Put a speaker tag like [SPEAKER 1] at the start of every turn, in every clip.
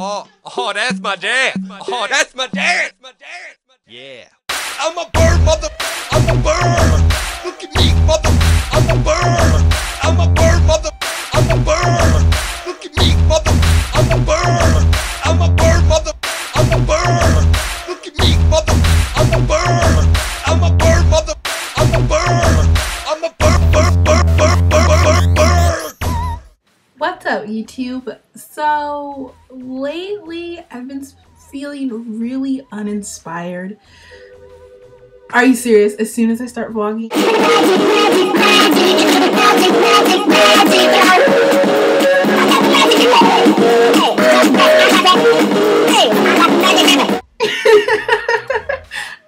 [SPEAKER 1] Oh, that's my dad. Oh, that's my dad. Yeah. I'm a bird, mother. I'm a bird. Look at me, mother. I'm a bird. I'm a bird, mother. I'm a bird. Look at me, mother. I'm a bird. I'm a bird, mother. I'm a bird. Look at me, mother. I'm a bird. I'm a bird, mother. I'm a bird. I'm a bird.
[SPEAKER 2] What's up, YouTube? So lately I've been feeling really uninspired. Are you serious? As soon as I start vlogging,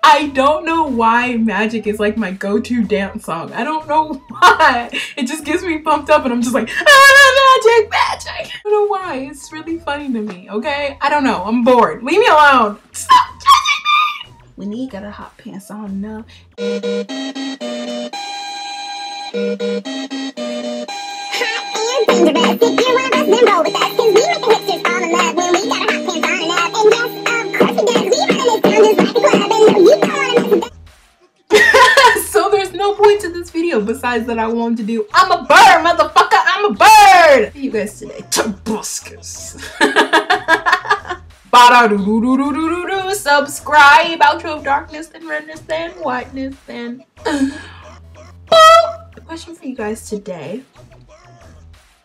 [SPEAKER 2] I don't know why Magic is like my go-to dance song. I don't know why. It just gets me pumped up and I'm just like, ah, Magic, Magic. I don't know why. It's really funny to me, okay? I don't know. I'm bored. Leave me alone. Stop judging me. When you got a hot pants on now. So there's no point to this video besides that I wanted to do I'm a bird, motherfucker, I'm a bird. You guys today, Tobuscus. Subscribe. Outro of darkness and redness and whiteness and the question for you guys today.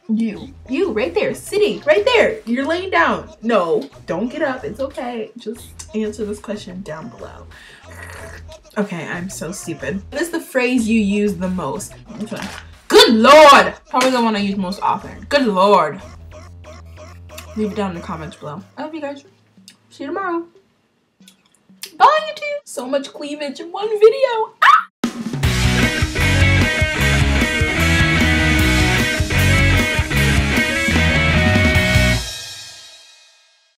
[SPEAKER 2] You right there, sitting right there. You're laying down. No, don't get up. It's okay. Just answer this question down below. Okay, I'm so stupid. What is the phrase you use the most? Okay. Good Lord! Probably the one I use most often. Good Lord. Leave it down in the comments below. I love you guys. See you tomorrow. Bye, YouTube. So much cleavage in one video.